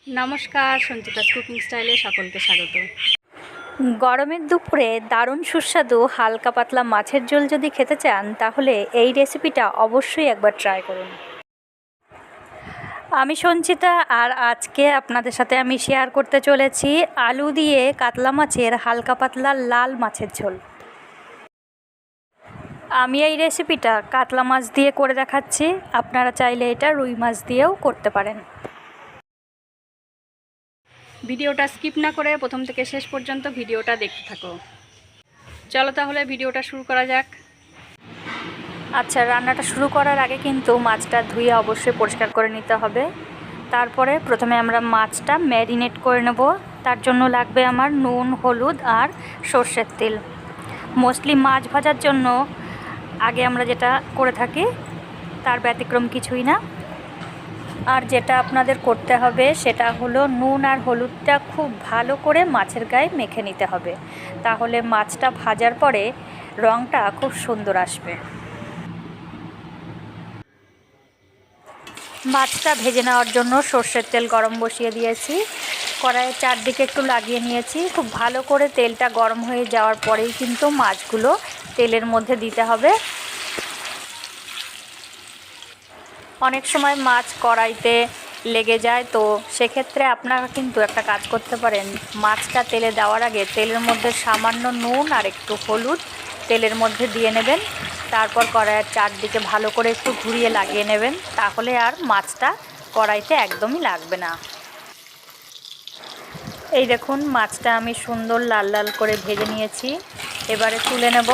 নমস্কার, সঞ্চিতাস কুকিং স্টাইলে সকলকে স্বাগত। গরমের দুপুরে দারুণ সুস্বাদু হালকা পাতলা মাছের ঝোল যদি খেতে চান তাহলে এই রেসিপিটা অবশ্যই একবার ট্রাই করুন। আমি সঞ্চিতা, আর আজকে আপনাদের সাথে আমি শেয়ার করতে চলেছি আলু দিয়ে কাতলা মাছের হালকা পাতলা লাল মাছের ঝোল। আমি এই রেসিপিটা কাতলা মাছ দিয়ে করে দেখাচ্ছি, আপনারা চাইলে এটা রুই মাছ দিয়েও করতে পারেন। ভিডিওটা স্কিপ না করে প্রথম থেকে শেষ পর্যন্ত ভিডিওটা দেখতে থাকো। চলো তাহলে ভিডিওটা শুরু করা যাক। আচ্ছা, রান্নাটা শুরু করার আগে কিন্তু মাছটা ধুয়ে অবশ্যই পরিষ্কার করে নিতে হবে। তারপরে প্রথমে আমরা মাছটা ম্যারিনেট করে নেব। তার জন্য লাগবে আমার নুন, হলুদ আর সর্ষের তেল। মোস্টলি মাছ ভাজার জন্য আগে আমরা যেটা করে থাকি তার ব্যতিক্রম কিছুই না। আর যেটা আপনাদের করতে হবে সেটা হলো নুন আর হলুদটা খুব ভালো করে মাছের গায়ে মেখে নিতে হবে, তাহলে মাছটা ভাজার পরে রঙটা খুব সুন্দর আসবে। মাছটা ভেজে নেওয়ার জন্য সর্ষের তেল গরম বসিয়ে দিয়েছি। কড়াইয়ের চারদিকে একটু লাগিয়ে নিয়েছি। খুব ভালো করে তেলটা গরম হয়ে যাওয়ার পরেই কিন্তু মাছগুলো তেলের মধ্যে দিতে হবে। অনেক সময় মাছ কড়াইতে লেগে যায়, তো সেক্ষেত্রে আপনারা কিন্তু একটা কাজ করতে পারেন, মাছটা তেলে দেওয়ার আগে তেলের মধ্যে সামান্য নুন আর একটু হলুদ তেলের মধ্যে দিয়ে নেবেন। তারপর কড়াইয়ের চারদিকে ভালো করে একটু ঘুরিয়ে লাগিয়ে নেবেন, তাহলে আর মাছটা কড়াইতে একদমই লাগবে না। এই দেখুন, মাছটা আমি সুন্দর লাল লাল করে ভেজে নিয়েছি। এবারে তুলে নেব।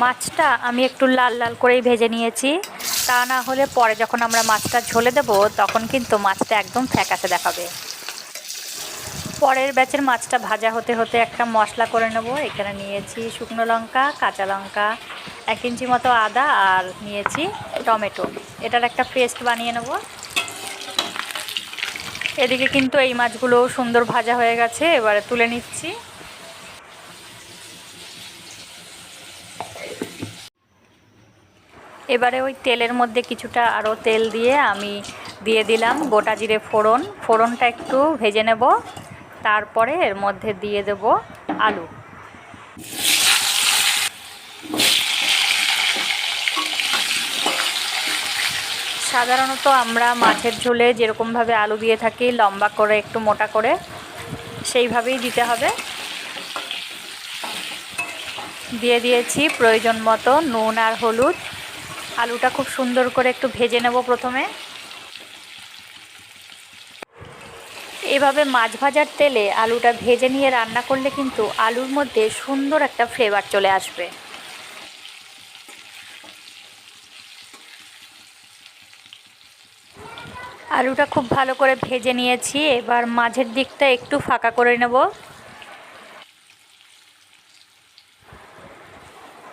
মাছটা আমি একটু লাল লাল করেই ভেজে নিয়েছি, তা না হলে পরে যখন আমরা মাছটা ঝোলে দেব তখন কিন্তু মাছটা একদম ফ্যাকাশে দেখাবে। পরের ব্যাচের মাছটা ভাজা হতে হতে একটা মশলা করে নেব। এখানে নিয়েছি শুকনো লঙ্কা, কাঁচা লঙ্কা, 1 ইঞ্চি মতো আদা আর নিয়েছি টমেটো। এটার একটা পেস্ট বানিয়ে নেব। এদিকে কিন্তু এই মাছগুলো সুন্দর ভাজা হয়ে গেছে, এবারে তুলে নিচ্ছি। এবারে ওই তেলের মধ্যে কিছুটা আরও তেল দিয়ে আমি দিয়ে দিলাম গোটা জিরে ফোড়ন। ফোড়নটা একটু ভেজে নেব, তারপরে এর মধ্যে দিয়ে দেব আলু। সাধারণত আমরা মাছের ঝোলে যেরকমভাবে আলু দিয়ে থাকি, লম্বা করে একটু মোটা করে, সেইভাবেই দিতে হবে। দিয়ে দিয়েছি প্রয়োজন মতো নুন আর হলুদ। আলুটা খুব সুন্দর করে একটু ভেজে নেব প্রথমে। এভাবে মাছ ভাজার তেলে আলুটা ভেজে নিয়ে রান্না করলে কিন্তু আলুর মধ্যে সুন্দর একটা ফ্লেভার চলে আসবে। আলুটা খুব ভালো করে ভেজে নিয়েছি, এবার মাঝের দিকটা একটু ফাঁকা করে নেব।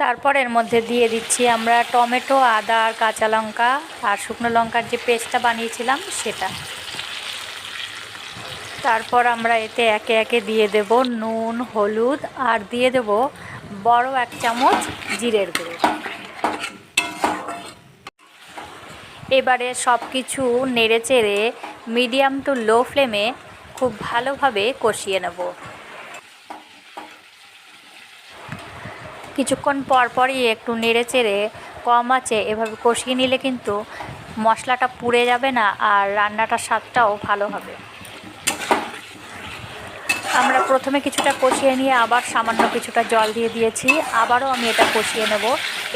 তারপর এর মধ্যে দিয়ে দিচ্ছি আমরা টমেটো, আদা আর কাঁচা লঙ্কা আর শুকনো লঙ্কার যে পেস্টটা বানিয়েছিলাম সেটা। তারপর আমরা এতে একে একে দিয়ে দেব নুন, হলুদ আর দিয়ে দেব বড় 1 চামচ জিরের গুঁড়ো। এবারে সব কিছু নেড়ে চেড়ে মিডিয়াম টু লো ফ্লেমে খুব ভালোভাবে কষিয়ে নেব। কিছুক্ষণ পরপরই একটু নেড়ে চেড়ে কম আঁচে এভাবে কষিয়ে নিলে কিন্তু মশলাটা পুড়ে যাবে না, আর রান্নাটার স্বাদটাও ভালো হবে। আমরা প্রথমে কিছুটা কষিয়ে নিয়ে আবার সামান্য কিছুটা জল দিয়ে দিয়েছি, আবারও আমি এটা কষিয়ে নেব।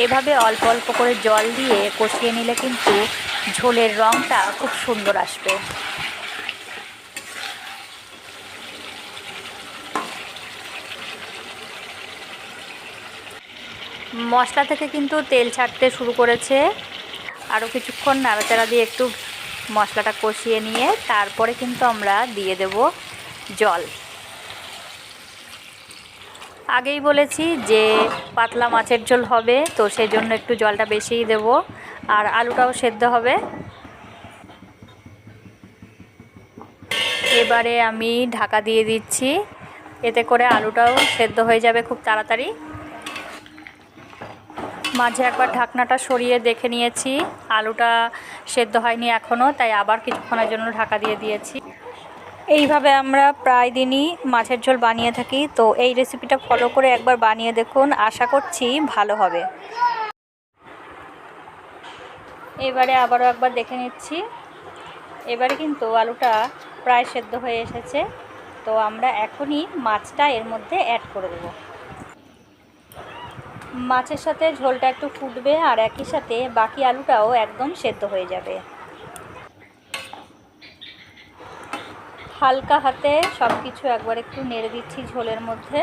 এভাবে অল্প অল্প করে জল দিয়ে কষিয়ে নিলে কিন্তু ঝোলের রঙটা খুব সুন্দর আসবে। মশলা থেকে কিন্তু তেল ছাড়তে শুরু করেছে। আরও কিছুক্ষণ নাড়াচাড়া দিয়ে একটু মশলাটা কষিয়ে নিয়ে তারপরে কিন্তু আমরা দিয়ে দেব জল। আগেই বলেছি যে পাতলা মাছের ঝোল হবে, তো সেই জন্য একটু জলটা বেশিই দেব, আর আলুটাও সেদ্ধ হবে। এবারে আমি ঢাকা দিয়ে দিচ্ছি, এতে করে আলুটাও সেদ্ধ হয়ে যাবে খুব তাড়াতাড়ি। মাঝে একবার ঢাকনাটা সরিয়ে দেখে নিয়েছি, আলুটা সেদ্ধ হয়নি এখনও, তাই আবার কিছুক্ষণের জন্য ঢাকা দিয়ে দিয়েছি। এইভাবে আমরা প্রায় দিনই মাছের ঝোল বানিয়ে থাকি, তো এই রেসিপিটা ফলো করে একবার বানিয়ে দেখুন, আশা করছি ভালো হবে। এবারে আবারও একবার দেখে নিচ্ছি। এবারে কিন্তু আলুটা প্রায় সেদ্ধ হয়ে এসেছে, তো আমরা এখনই মাছটা এর মধ্যে অ্যাড করে দেব। মাছের সাথে ঝোলটা একটু ফুটবে আর একই সাথে বাকি আলুটাও একদম সেদ্ধ হয়ে যাবে। হালকা হাতে সব কিছু একবার একটু নেড়ে দিচ্ছি ঝোলের মধ্যে।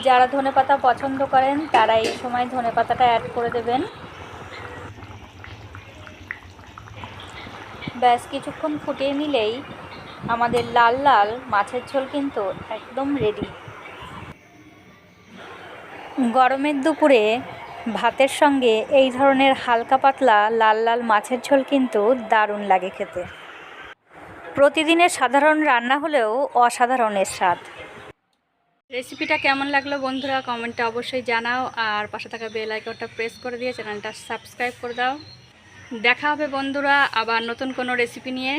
যারা ধনেপাতা পছন্দ করেন তারা এই সময় ধনেপাতাটা অ্যাড করে দেবেন। ব্যাস কিছুক্ষণ ফুটিয়ে নিলেই আমাদের লাল লাল মাছের ঝোল কিন্তু একদম রেডি। গরমের দুপুরে ভাতের সঙ্গে এই ধরনের হালকা পাতলা লাল লাল মাছের ঝোল কিন্তু দারুণ লাগে খেতে। প্রতিদিনের সাধারণ রান্না হলেও অসাধারণের স্বাদ। রেসিপিটা কেমন লাগলো বন্ধুরা কমেন্টে অবশ্যই জানাও, আর পাশে থাকা বেল আইকনটা প্রেস করে দিয়ে চ্যানেলটা সাবস্ক্রাইব করে দাও। দেখা হবে বন্ধুরা আবার নতুন কোনো রেসিপি নিয়ে।